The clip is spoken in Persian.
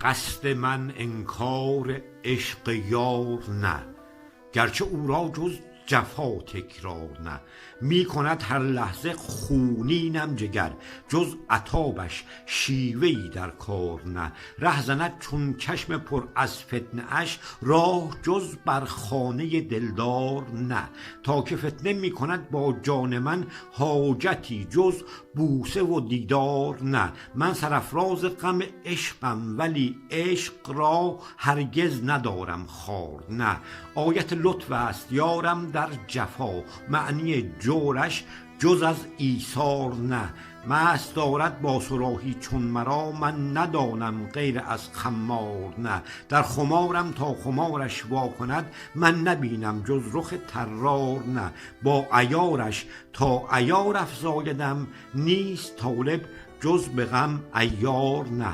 قصد من انکار عشق یار نه، گرچه او را جز جفا تکرار نه. می کند هر لحظه خونینم جگر، جز عتابش شیوه‌ای در کار نه. ره زند چون چشم پر از فتنه اش، راه جز بر خانه دلدار نه. تا که فتنه می کند با جان من، حاجتی جز بوسه و دیدار نه. من سرافراز غم عشقم، ولی عشق را هرگز ندارم خوار نه. آیت لطف است یارم در جفا، معنی جورش جز از ایثار نه. مست دارد با صراحی چون مرا، من ندانم غیر از خمار نه. در خمارم تا خمارش وا کند، من نبینم جز رخ طرار نه. با عیارش تا عیار افزایدم، نیست طالب جز به غم عیار نه.